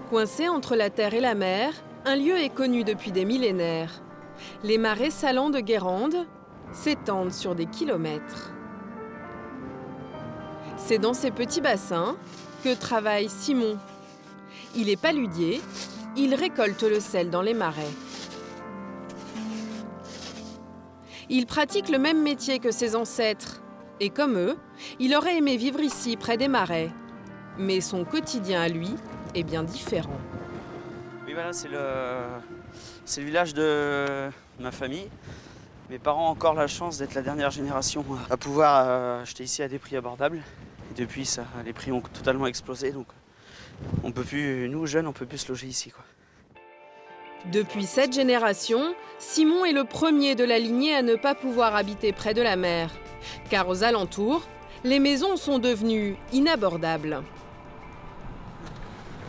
Coincé entre la terre et la mer, un lieu est connu depuis des millénaires. Les marais salants de Guérande s'étendent sur des kilomètres. C'est dans ces petits bassins que travaille Simon. Il est paludier, il récolte le sel dans les marais. Il pratique le même métier que ses ancêtres. Et comme eux, il aurait aimé vivre ici, près des marais. Mais son quotidien à lui est bien différent. Oui, voilà, c'est le village de ma famille. Mes parents ont encore la chance d'être la dernière génération à pouvoir acheter ici à des prix abordables. Et depuis, les prix ont totalement explosé. Donc on peut plus, nous jeunes, on peut plus se loger ici, quoi. Depuis 7 générations, Simon est le premier de la lignée à ne pas pouvoir habiter près de la mer. Car aux alentours, les maisons sont devenues inabordables.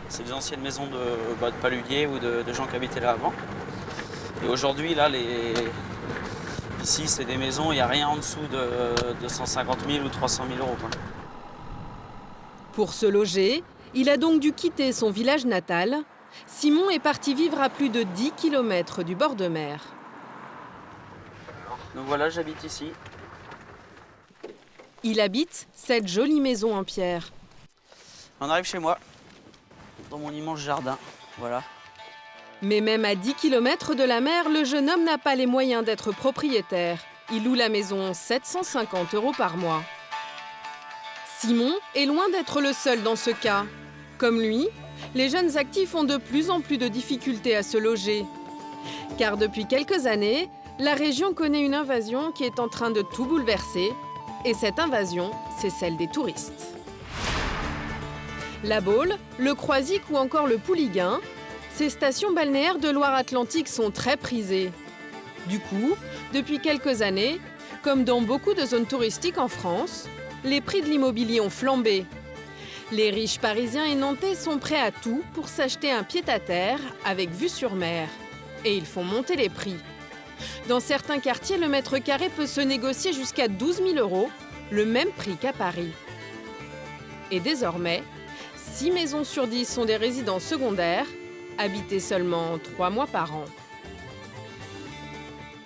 C'est des anciennes maisons de paludiers ou de gens qui habitaient là avant. Et aujourd'hui, là, ici, c'est des maisons, il n'y a rien en dessous de 150 000 ou 300 000 euros, quoi. Pour se loger, il a donc dû quitter son village natal. Simon est parti vivre à plus de 10 km du bord de mer. Donc voilà, j'habite ici. Il habite cette jolie maison en pierre. On arrive chez moi, dans mon immense jardin. Voilà. Mais même à 10 km de la mer, le jeune homme n'a pas les moyens d'être propriétaire. Il loue la maison 750 € par mois. Simon est loin d'être le seul dans ce cas. Comme lui, les jeunes actifs ont de plus en plus de difficultés à se loger. Car depuis quelques années, la région connaît une invasion qui est en train de tout bouleverser. Et cette invasion, c'est celle des touristes. La Baule, le Croisic ou encore le Pouliguen, ces stations balnéaires de Loire-Atlantique sont très prisées. Du coup, depuis quelques années, comme dans beaucoup de zones touristiques en France, les prix de l'immobilier ont flambé. Les riches parisiens et nantais sont prêts à tout pour s'acheter un pied-à-terre avec vue sur mer. Et ils font monter les prix. Dans certains quartiers, le mètre carré peut se négocier jusqu'à 12 000 €, le même prix qu'à Paris. Et désormais, 6 maisons sur 10 sont des résidences secondaires, habitées seulement 3 mois par an.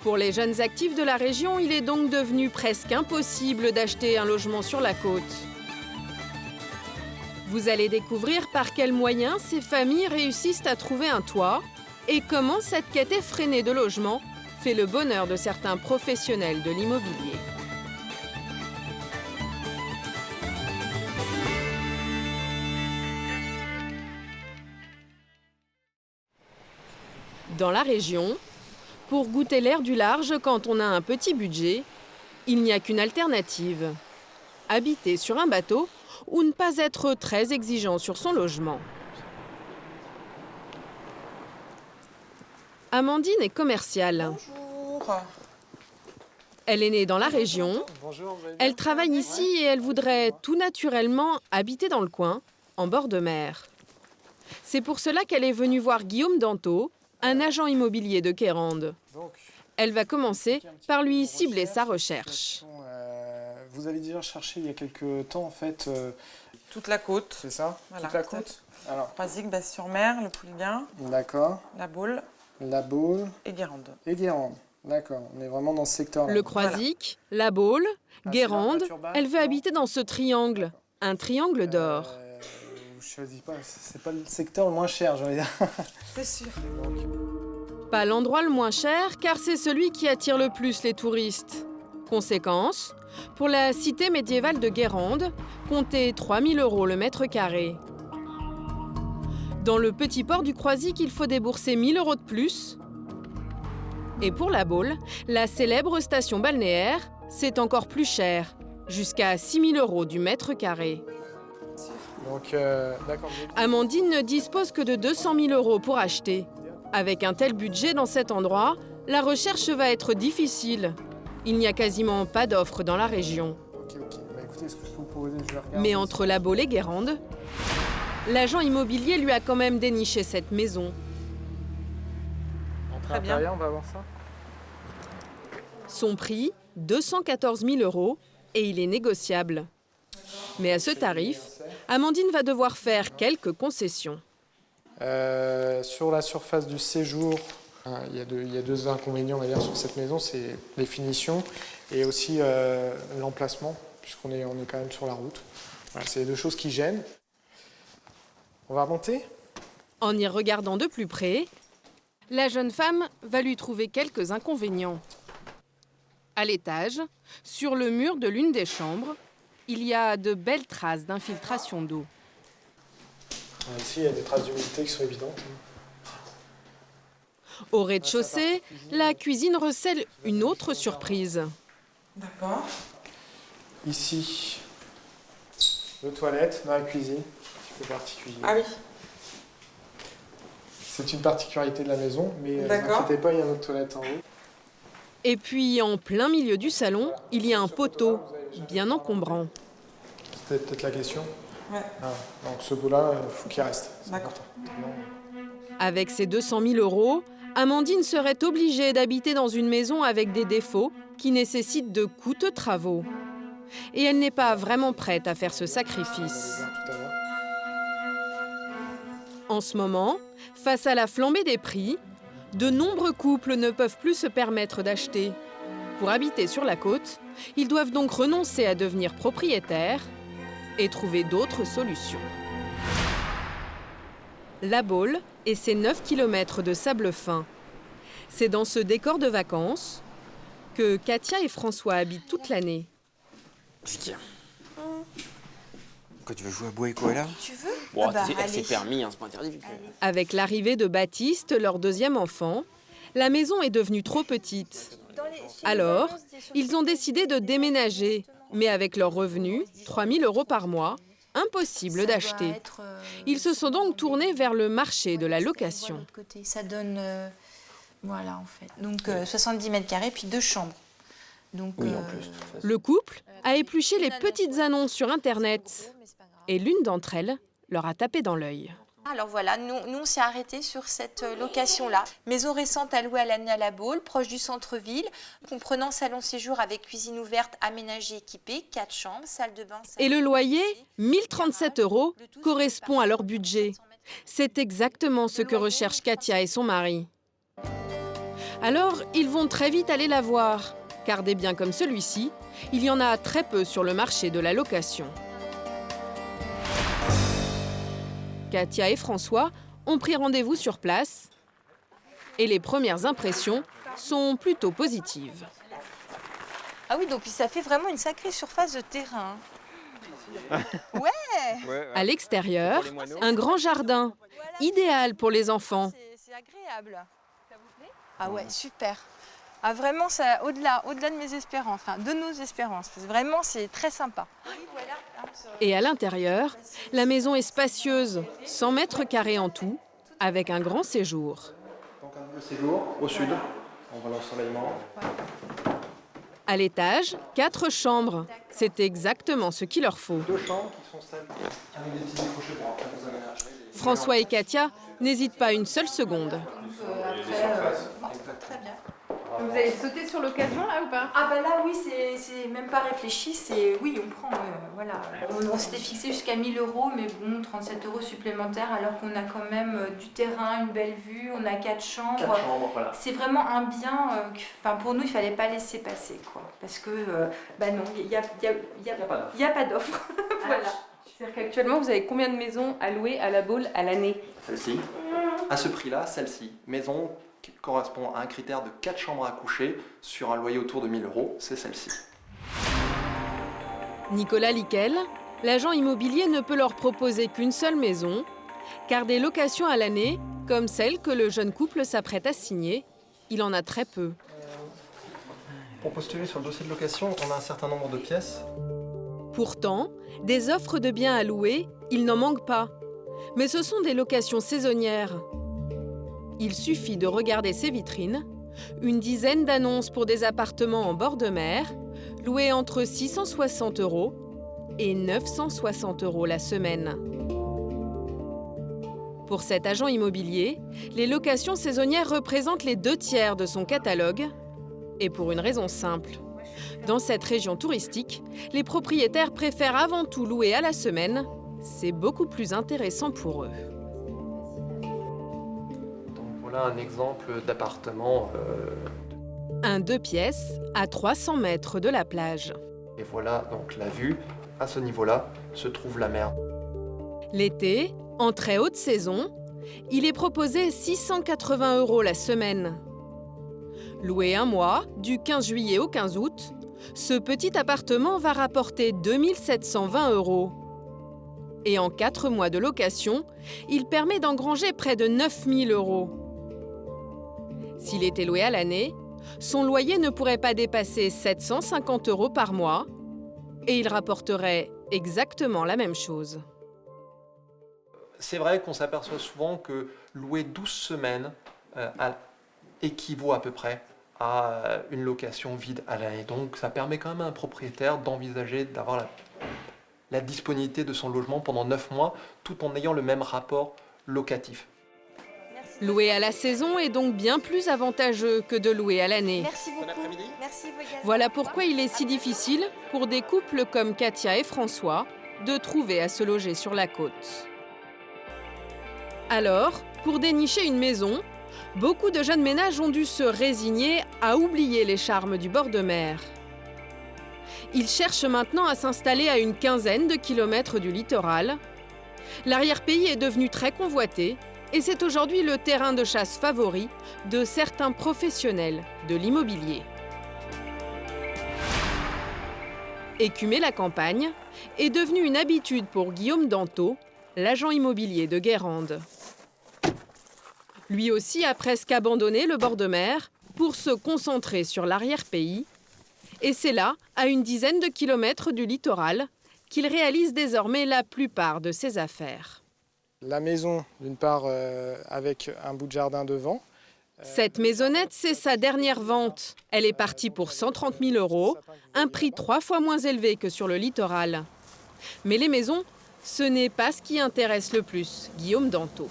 Pour les jeunes actifs de la région, il est donc devenu presque impossible d'acheter un logement sur la côte. Vous allez découvrir par quels moyens ces familles réussissent à trouver un toit et comment cette quête effrénée de logement fait le bonheur de certains professionnels de l'immobilier. Dans la région, pour goûter l'air du large quand on a un petit budget, il n'y a qu'une alternative. Habiter sur un bateau ou ne pas être très exigeant sur son logement. Amandine est commerciale. Bonjour. Elle est née dans la région. Bonjour, Elle travaille ici et elle voudrait tout naturellement habiter dans le coin, en bord de mer. C'est pour cela qu'elle est venue voir Guillaume Danto, un agent immobilier de Guérande. Elle va commencer par lui cibler sa recherche. Vous avez déjà cherché il y a quelques temps en fait. Toute la côte. C'est ça, voilà, toute la côte. Alors. Croisic, Basse-sur-Mer, le Pouliguen. D'accord. La Baule. La Baule. Et Guérande. Et Guérande. D'accord, on est vraiment dans ce secteur-là. Le Croisic, la Baule, Guérande, elle veut habiter dans ce triangle, un triangle d'or. Je choisis pas, c'est pas le secteur le moins cher, j'allais dire. C'est sûr. Pas l'endroit le moins cher, car c'est celui qui attire le plus les touristes. Conséquence, pour la cité médiévale de Guérande, comptez 3 000 € le mètre carré. Dans le petit port du Croisic, il faut débourser 1 000 € de plus. Et pour la Baule, la célèbre station balnéaire, c'est encore plus cher, jusqu'à 6 000 € du mètre carré. Donc, d'accord. Amandine ne dispose que de 200 000 € pour acheter. Avec un tel budget dans cet endroit, la recherche va être difficile. Il n'y a quasiment pas d'offres dans la région. Ok. Bah, écoutez, ce que je peux vous proposer, je vais regarder. Mais entre la Baule et Guérande, l'agent immobilier lui a quand même déniché cette maison. Très bien. On va voir ça. Son prix, 214 000 € et il est négociable. Mais à ce tarif, Amandine va devoir faire quelques concessions. Sur la surface du séjour, il y a deux inconvénients, on va dire, sur cette maison, c'est les finitions et aussi l'emplacement, puisqu'on est quand même sur la route. Voilà, c'est les deux choses qui gênent. On va remonter ? En y regardant de plus près, la jeune femme va lui trouver quelques inconvénients. À l'étage, sur le mur de l'une des chambres, il y a de belles traces d'infiltration d'eau. Ici, il y a des traces d'humidité qui sont évidentes. Au rez-de-chaussée, la cuisine recèle une autre surprise. D'accord. Ici, deux toilettes dans la cuisine, un petit peu particulier. Ah oui. C'est une particularité de la maison, mais ne vous D'accord. inquiétez pas, il y a une autre toilette en haut. Et puis, en plein milieu du salon, il y a un poteau, bien encombrant. C'était peut-être la question. Ouais. Ah, donc ce bout-là, il faut qu'il reste. C'est D'accord. important. Avec ses 200 000 €, Amandine serait obligée d'habiter dans une maison avec des défauts qui nécessitent de coûteux travaux. Et elle n'est pas vraiment prête à faire ce sacrifice. Tout à l'heure. En ce moment, face à la flambée des prix, de nombreux couples ne peuvent plus se permettre d'acheter. Pour habiter sur la côte, ils doivent donc renoncer à devenir propriétaires et trouver d'autres solutions. La Baule et ses 9 km de sable fin. C'est dans ce décor de vacances que Katia et François habitent toute l'année. C'est qui? Quoi, tu veux jouer à Bois et Koala? Tu veux? Bon, Ah bah, tu sais, allez. c'est permis, hein, c'est pas interdit. Allez. Avec l'arrivée de Baptiste, leur deuxième enfant, la maison est devenue trop petite. Alors, ils ont décidé de déménager, mais avec leurs revenus, 3 000 € par mois, impossible Ça doit d'acheter. être, Ils se sont donc tournés vers le marché de la location. Ça donne, voilà en fait. Donc 70 mètres carrés puis 2 chambres. Donc, Oui, en plus. Le couple a épluché les petites annonces sur Internet et l'une d'entre elles leur a tapé dans l'œil. Alors voilà, nous on s'est arrêtés sur cette location-là. Maison récente à louer à l'année à la Baule, proche du centre-ville, comprenant salon séjour avec cuisine ouverte, aménagée, équipée, 4 chambres, salle de bain. Et le loyer, 1 037 €, correspond à leur budget. C'est exactement ce que recherchent Katia et son mari. Alors, ils vont très vite aller la voir, car des biens comme celui-ci, il y en a très peu sur le marché de la location. Katia et François ont pris rendez-vous sur place et les premières impressions sont plutôt positives. Ah oui, donc ça fait vraiment une sacrée surface de terrain. À l'extérieur, un grand jardin, idéal pour les enfants. C'est agréable. Ça vous plaît? Ah ouais, super. Ah vraiment, ça au-delà de mes espérances, enfin de nos espérances. Parce que vraiment, c'est très sympa. Et à l'intérieur, la maison est spacieuse, 100 mètres carrés en tout, avec un grand séjour. Donc un double séjour au sud, on va l'ensoleillement. À l'étage, 4 chambres. C'est exactement ce qu'il leur faut. 2 chambres qui sont celles avec des petits décrochés pour après vous aménager. François et Katia n'hésitent pas une seule seconde. Très bien. Vous avez sauté sur l'occasion là ou pas? Ah bah là oui, c'est même pas réfléchi, c'est oui on prend, voilà. On s'était fixé jusqu'à 1 000 €, mais bon, 37 € supplémentaires alors qu'on a quand même du terrain, une belle vue, on a 4 chambres. 4 chambres, voilà. C'est vraiment un bien, pour nous il fallait pas laisser passer quoi, parce que bah non, il y a pas d'offre. Voilà. C'est-à-dire qu'actuellement, vous avez combien de maisons à louer à la Baule à l'année? Celle-ci, à ce prix-là, celle-ci, maison qui correspond à un critère de 4 chambres à coucher sur un loyer autour de 1 000 €, c'est celle-ci. Nicolas Liquel, l'agent immobilier ne peut leur proposer qu'une seule maison, car des locations à l'année, comme celle que le jeune couple s'apprête à signer, il en a très peu. Pour postuler sur le dossier de location, on a un certain nombre de pièces. Pourtant, des offres de biens à louer, il n'en manque pas. Mais ce sont des locations saisonnières. Il suffit de regarder ces vitrines, une dizaine d'annonces pour des appartements en bord de mer, loués entre 660 € et 960 € la semaine. Pour cet agent immobilier, les locations saisonnières représentent les 2/3 de son catalogue, et pour une raison simple. Dans cette région touristique, les propriétaires préfèrent avant tout louer à la semaine. C'est beaucoup plus intéressant pour eux. Voilà un exemple d'appartement. Un 2 pièces à 300 mètres de la plage. Et voilà donc la vue. À ce niveau-là se trouve la mer. L'été, en très haute saison, il est proposé 680 € la semaine. Loué un mois, du 15 juillet au 15 août, ce petit appartement va rapporter 2 720 €. Et en 4 mois de location, il permet d'engranger près de 9 000 €. S'il était loué à l'année, son loyer ne pourrait pas dépasser 750 € par mois et il rapporterait exactement la même chose. C'est vrai qu'on s'aperçoit souvent que louer 12 semaines équivaut à peu près à une location vide à l'année. Donc ça permet quand même à un propriétaire d'envisager d'avoir la disponibilité de son logement pendant 9 mois tout en ayant le même rapport locatif. Louer à la saison est donc bien plus avantageux que de louer à l'année. Merci beaucoup. Merci vous également. Voilà pourquoi il est si difficile pour des couples comme Katia et François de trouver à se loger sur la côte. Alors, pour dénicher une maison, beaucoup de jeunes ménages ont dû se résigner à oublier les charmes du bord de mer. Ils cherchent maintenant à s'installer à une quinzaine de kilomètres du littoral. L'arrière-pays est devenu très convoité et c'est aujourd'hui le terrain de chasse favori de certains professionnels de l'immobilier. Écumer la campagne est devenu une habitude pour Guillaume Danto, l'agent immobilier de Guérande. Lui aussi a presque abandonné le bord de mer pour se concentrer sur l'arrière-pays. Et c'est là, à une dizaine de kilomètres du littoral, qu'il réalise désormais la plupart de ses affaires. La maison, d'une part, avec un bout de jardin devant. Cette maisonnette, c'est sa dernière vente. Elle est partie pour 130 000 €, un prix 3 fois moins élevé que sur le littoral. Mais les maisons, ce n'est pas ce qui intéresse le plus Guillaume Danto.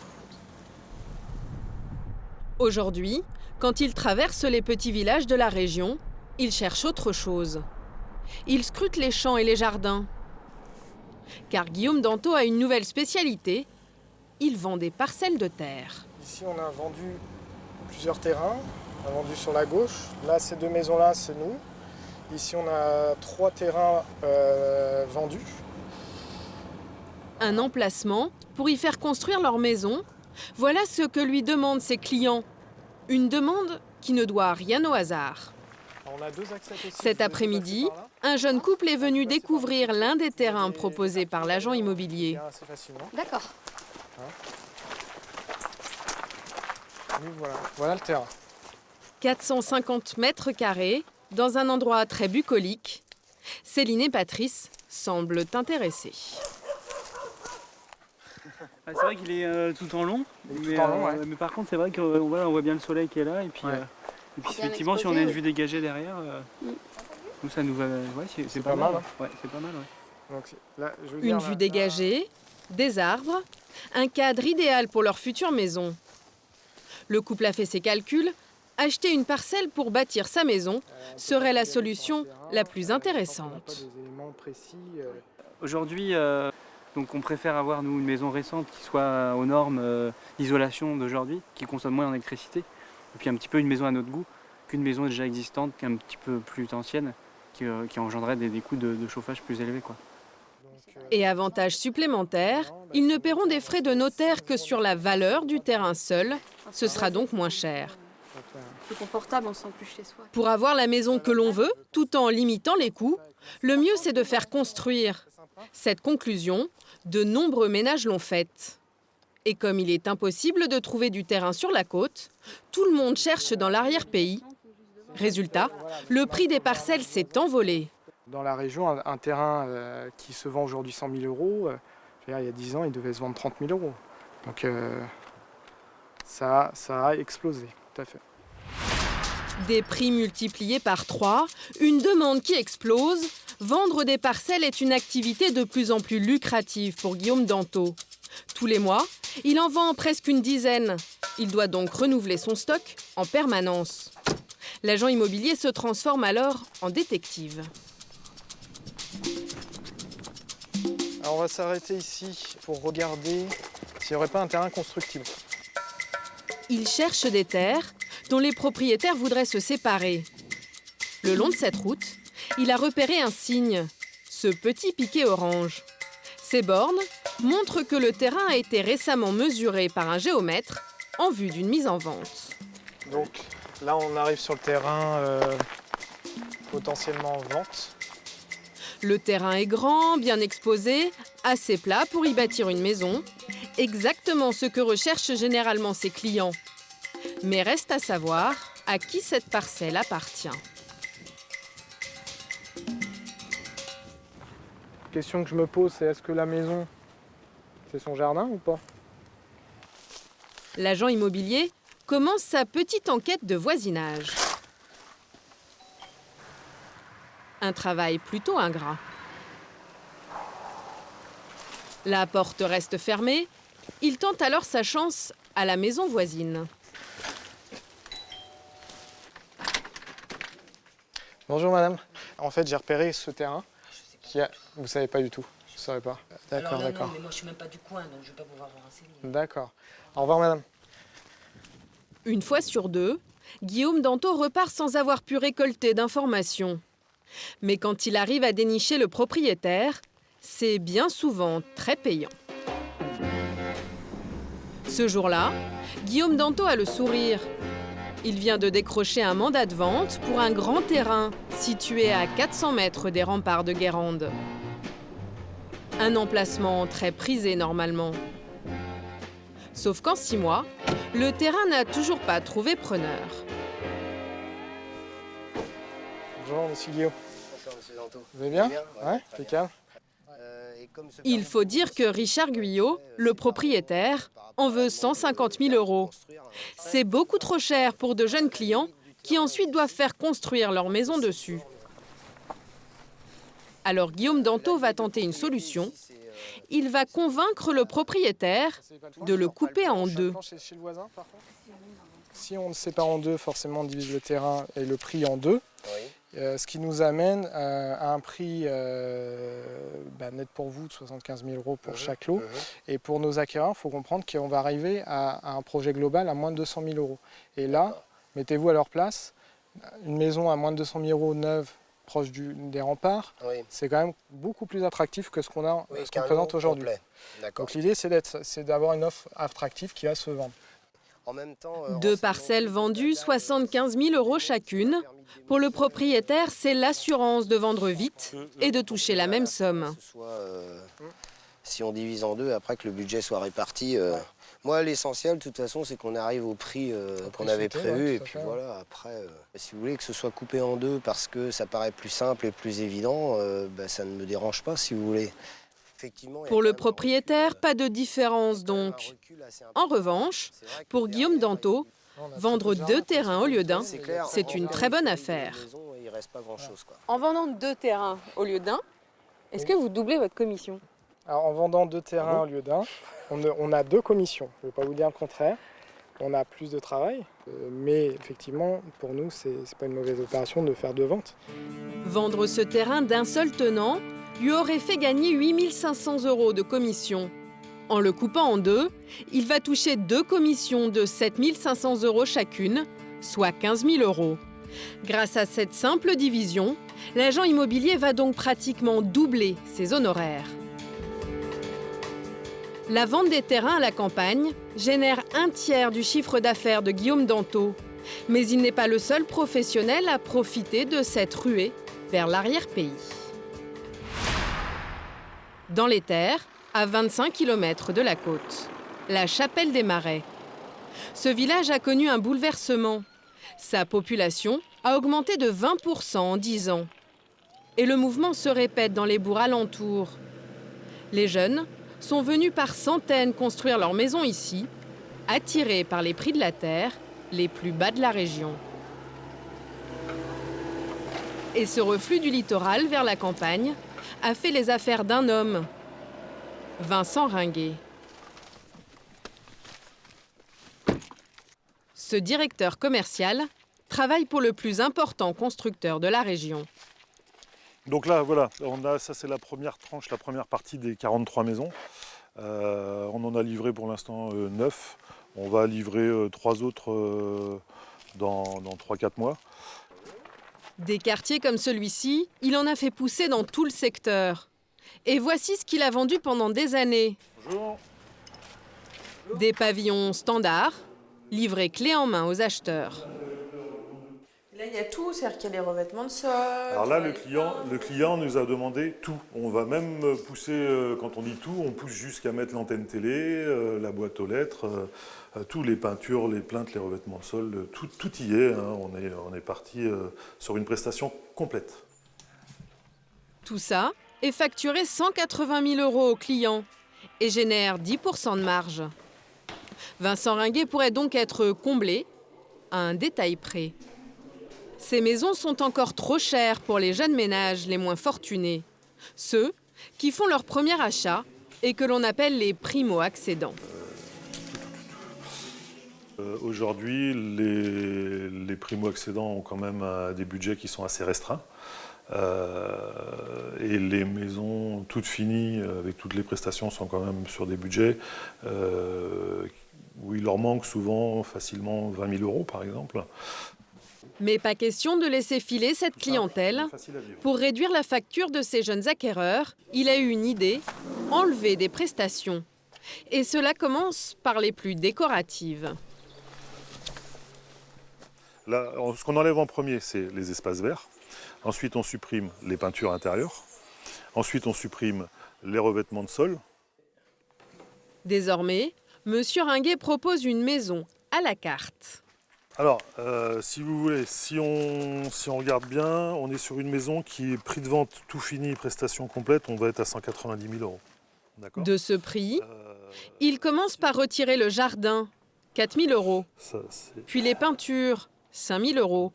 Aujourd'hui, quand il traverse les petits villages de la région, il cherche autre chose. Il scrute les champs et les jardins. Car Guillaume Danto a une nouvelle spécialité, il vend des parcelles de terre. Ici, on a vendu plusieurs terrains. On a vendu sur la gauche. Là, ces 2 maisons-là, c'est nous. Ici, on a 3 terrains vendus. Un emplacement pour y faire construire leur maison. Voilà ce que lui demandent ses clients. Une demande qui ne doit rien au hasard. On a 2 accès possibles. Cet après-midi, un jeune couple est venu découvrir l'un des terrains proposés par l'agent immobilier. Assez facilement. D'accord. Nous, voilà le terrain. 450 mètres carrés, dans un endroit très bucolique. Céline et Patrice semblent intéressés. C'est vrai qu'il est tout en long, ouais. mais par contre c'est vrai qu'on voit bien le soleil qui est là et puis, Ouais. effectivement si on a une vue dégagée derrière, nous ça nous va, c'est pas mal. Ouais, c'est pas mal. Ouais. Donc, là, je veux dire, Une vue dégagée, des arbres, un cadre idéal pour leur future maison. Le couple a fait ses calculs. Acheter une parcelle pour bâtir sa maison serait la solution la plus intéressante. Aujourd'hui, donc on préfère avoir nous une maison récente qui soit aux normes d'isolation d'aujourd'hui, qui consomme moins en électricité, et puis un petit peu une maison à notre goût qu'une maison déjà existante, qui est un petit peu plus ancienne, qui engendrait des coûts de chauffage plus élevés, quoi. Et avantage supplémentaire, ils ne paieront des frais de notaire que sur la valeur du terrain seul. Ce sera donc moins cher. Plus confortable, on se sent plus chez soi. Pour avoir la maison que l'on veut, tout en limitant les coûts, le mieux c'est de faire construire. Cette conclusion, de nombreux ménages l'ont faite. Et comme il est impossible de trouver du terrain sur la côte, tout le monde cherche dans l'arrière-pays. Résultat, le prix des parcelles s'est envolé. Dans la région, un terrain qui se vend aujourd'hui 100 000 €, il y a 10 ans, il devait se vendre 30 000 €. Donc ça a explosé, tout à fait. Des prix multipliés par 3, une demande qui explose. Vendre des parcelles est une activité de plus en plus lucrative pour Guillaume Danto. Tous les mois, il en vend presque une dizaine. Il doit donc renouveler son stock en permanence. L'agent immobilier se transforme alors en détective. Alors on va s'arrêter ici pour regarder s'il n'y aurait pas un terrain constructible. Il cherche des terres dont les propriétaires voudraient se séparer. Le long de cette route, il a repéré un signe, ce petit piquet orange. Ces bornes montrent que le terrain a été récemment mesuré par un géomètre en vue d'une mise en vente. Donc là, on arrive sur le terrain potentiellement en vente. Le terrain est grand, bien exposé, assez plat pour y bâtir une maison. Exactement ce que recherchent généralement ses clients. Mais reste à savoir à qui cette parcelle appartient. La question que je me pose, c'est est-ce que la maison, c'est son jardin ou pas? L'agent immobilier commence sa petite enquête de voisinage. Un travail plutôt ingrat. La porte reste fermée. Il tente alors sa chance à la maison voisine. Bonjour madame. En fait, j'ai repéré ce terrain qui a... Vous savez pas du tout? Je ne saurais pas. D'accord, Alors là, d'accord. non, mais moi je suis même pas du coin, donc je vais pas pouvoir vous renseigner. D'accord. Au revoir madame. Une fois sur deux, Guillaume Danto repart sans avoir pu récolter d'informations. Mais quand il arrive à dénicher le propriétaire, c'est bien souvent très payant. Ce jour-là, Guillaume Danto a le sourire. Il vient de décrocher un mandat de vente pour un grand terrain situé à 400 mètres des remparts de Guérande. Un emplacement très prisé normalement. Sauf qu'en 6 mois, le terrain n'a toujours pas trouvé preneur. Bonjour monsieur Guillaume. Bonsoir, monsieur Danto. Vous allez bien? Très bien, Ouais, très impeccable. Il faut dire que Richard Guyot, le propriétaire, en veut 150 000 €. C'est beaucoup trop cher pour de jeunes clients qui ensuite doivent faire construire leur maison dessus. Alors Guillaume Danto va tenter une solution. Il va convaincre le propriétaire de le couper en deux. Chez le voisin, par contre. Si on le sépare en deux, forcément on divise le terrain et le prix en deux. Ce qui nous amène à un prix net pour vous de 75 000 € pour chaque lot. Et pour nos acquéreurs, il faut comprendre qu'on va arriver à un projet global à moins de 200 000 €. Et là, mettez-vous à leur place, une maison à moins de 200 000 € neuve, proche des remparts, c'est quand même beaucoup plus attractif que ce qu'on présente aujourd'hui. Donc l'idée, c'est d'avoir une offre attractive qui va se vendre. En même temps, 2 parcelles vendues, 75 000 € chacune. Pour le propriétaire, c'est l'assurance de vendre vite et de toucher la même somme. Si on divise en deux, après que le budget soit réparti. Moi, l'essentiel, de toute façon, c'est qu'on arrive au prix qu'on avait prévu. Et puis voilà, après, si vous voulez que ce soit coupé en deux parce que ça paraît plus simple et plus évident, ça ne me dérange pas, si vous voulez. Pour le propriétaire, pas de différence donc. En revanche, pour Guillaume Danto, vendre 2 terrains au lieu d'un, c'est une très bonne affaire. En vendant 2 terrains au lieu d'un, est-ce que vous doublez votre commission? Alors, en vendant 2 terrains au lieu d'un, on a 2 commissions. Je ne vais pas vous dire le contraire. On a plus de travail, mais effectivement, pour nous, c'est pas une mauvaise opération de faire 2 ventes. Vendre ce terrain d'un seul tenant lui aurait fait gagner 8 500 € de commission. En le coupant en deux, il va toucher 2 commissions de 7 500 € chacune, soit 15 000 €. Grâce à cette simple division, l'agent immobilier va donc pratiquement doubler ses honoraires. La vente des terrains à la campagne génère 1/3 du chiffre d'affaires de Guillaume Danto. Mais il n'est pas le seul professionnel à profiter de cette ruée vers l'arrière-pays. Dans les terres, à 25 km de la côte, la Chapelle des Marais. Ce village a connu un bouleversement. Sa population a augmenté de 20% en 10 ans. Et le mouvement se répète dans les bourgs alentours. Les jeunes sont venus par centaines construire leur maison ici, attirés par les prix de la terre les plus bas de la région. Et ce reflux du littoral vers la campagne a fait les affaires d'un homme, Vincent Ringuet. Ce directeur commercial travaille pour le plus important constructeur de la région. Donc là, voilà, ça c'est la première tranche, la première partie des 43 maisons. On en a livré pour l'instant 9. On va livrer 3 autres dans 3-4 mois. Des quartiers comme celui-ci, il en a fait pousser dans tout le secteur. Et voici ce qu'il a vendu pendant des années. Bonjour. Des pavillons standards, livrés clé en main aux acheteurs. Là, il y a tout, c'est-à-dire qu'il y a les revêtements de sol. Alors là, le client nous a demandé tout. On va même pousser, quand on dit tout, on pousse jusqu'à mettre l'antenne télé, la boîte aux lettres, tous les peintures, les plaintes, les revêtements de sol, tout y est. Hein. On est parti sur une prestation complète. Tout ça est facturé 180 000 € aux clients et génère 10% de marge. Vincent Ringuet pourrait donc être comblé à un détail près. Ces maisons sont encore trop chères pour les jeunes ménages les moins fortunés, ceux qui font leur premier achat et que l'on appelle les primo-accédants. Aujourd'hui, les primo-accédants ont quand même des budgets qui sont assez restreints. Et les maisons toutes finies, avec toutes les prestations, sont quand même sur des budgets où il leur manque souvent facilement 20 000 € par exemple. Mais pas question de laisser filer cette clientèle. Pour réduire la facture de ces jeunes acquéreurs, il a eu une idée, enlever des prestations. Et cela commence par les plus décoratives. Là, ce qu'on enlève en premier, c'est les espaces verts. Ensuite, on supprime les peintures intérieures. Ensuite, on supprime les revêtements de sol. Désormais, Monsieur Ringuet propose une maison à la carte. Alors, si vous voulez, si on regarde bien, on est sur une maison qui est prix de vente tout fini, prestation complète, on va être à 190 000 €. De ce prix, il commence par retirer le jardin, 4 000 €. Puis les peintures, 5 000 €.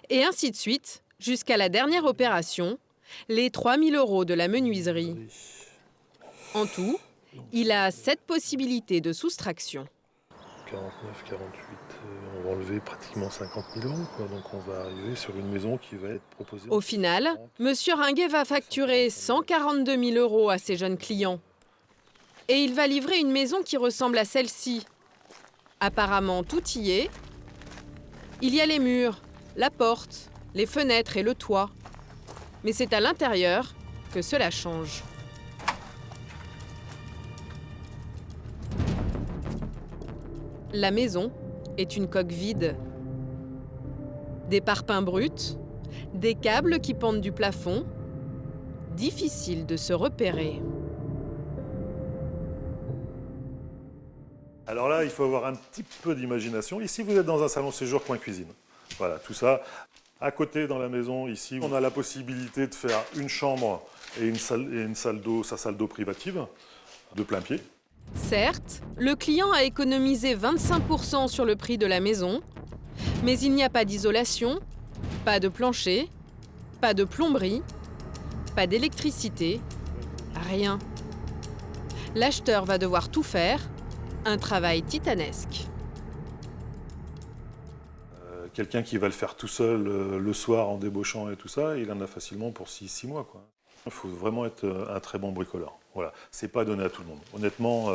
Et ainsi de suite, jusqu'à la dernière opération, les 3 000 € de la menuiserie. En tout, il a 7 possibilités de soustraction. 49, 48, on va enlever pratiquement 50 000 €, quoi. Donc on va arriver sur une maison qui va être proposée. Au final, Monsieur Ringuet va facturer 142 000 € à ses jeunes clients. Et il va livrer une maison qui ressemble à celle-ci. Apparemment, tout y est. Il y a les murs, la porte, les fenêtres et le toit. Mais c'est à l'intérieur que cela change. La maison est une coque vide. Des parpaings bruts, des câbles qui pendent du plafond. Difficile de se repérer. Alors là, il faut avoir un petit peu d'imagination. Ici, vous êtes dans un salon séjour coin cuisine. Voilà, tout ça. À côté, dans la maison, ici, on a la possibilité de faire une chambre et une salle d'eau, sa salle d'eau privative, de plein pied. Certes, le client a économisé 25% sur le prix de la maison, mais il n'y a pas d'isolation, pas de plancher, pas de plomberie, pas d'électricité, rien. L'acheteur va devoir tout faire, un travail titanesque. Quelqu'un qui va le faire tout seul le soir en débauchant et tout ça, il en a facilement pour 6 mois, quoi. Il faut vraiment être un très bon bricoleur. Voilà, c'est pas donné à tout le monde. Honnêtement,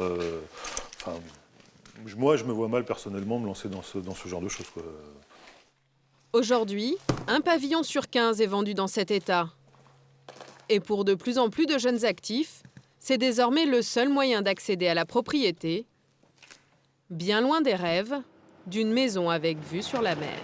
moi je me vois mal personnellement me lancer dans ce genre de choses, quoi. Aujourd'hui, un pavillon sur 15 est vendu dans cet état. Et pour de plus en plus de jeunes actifs, c'est désormais le seul moyen d'accéder à la propriété, bien loin des rêves d'une maison avec vue sur la mer.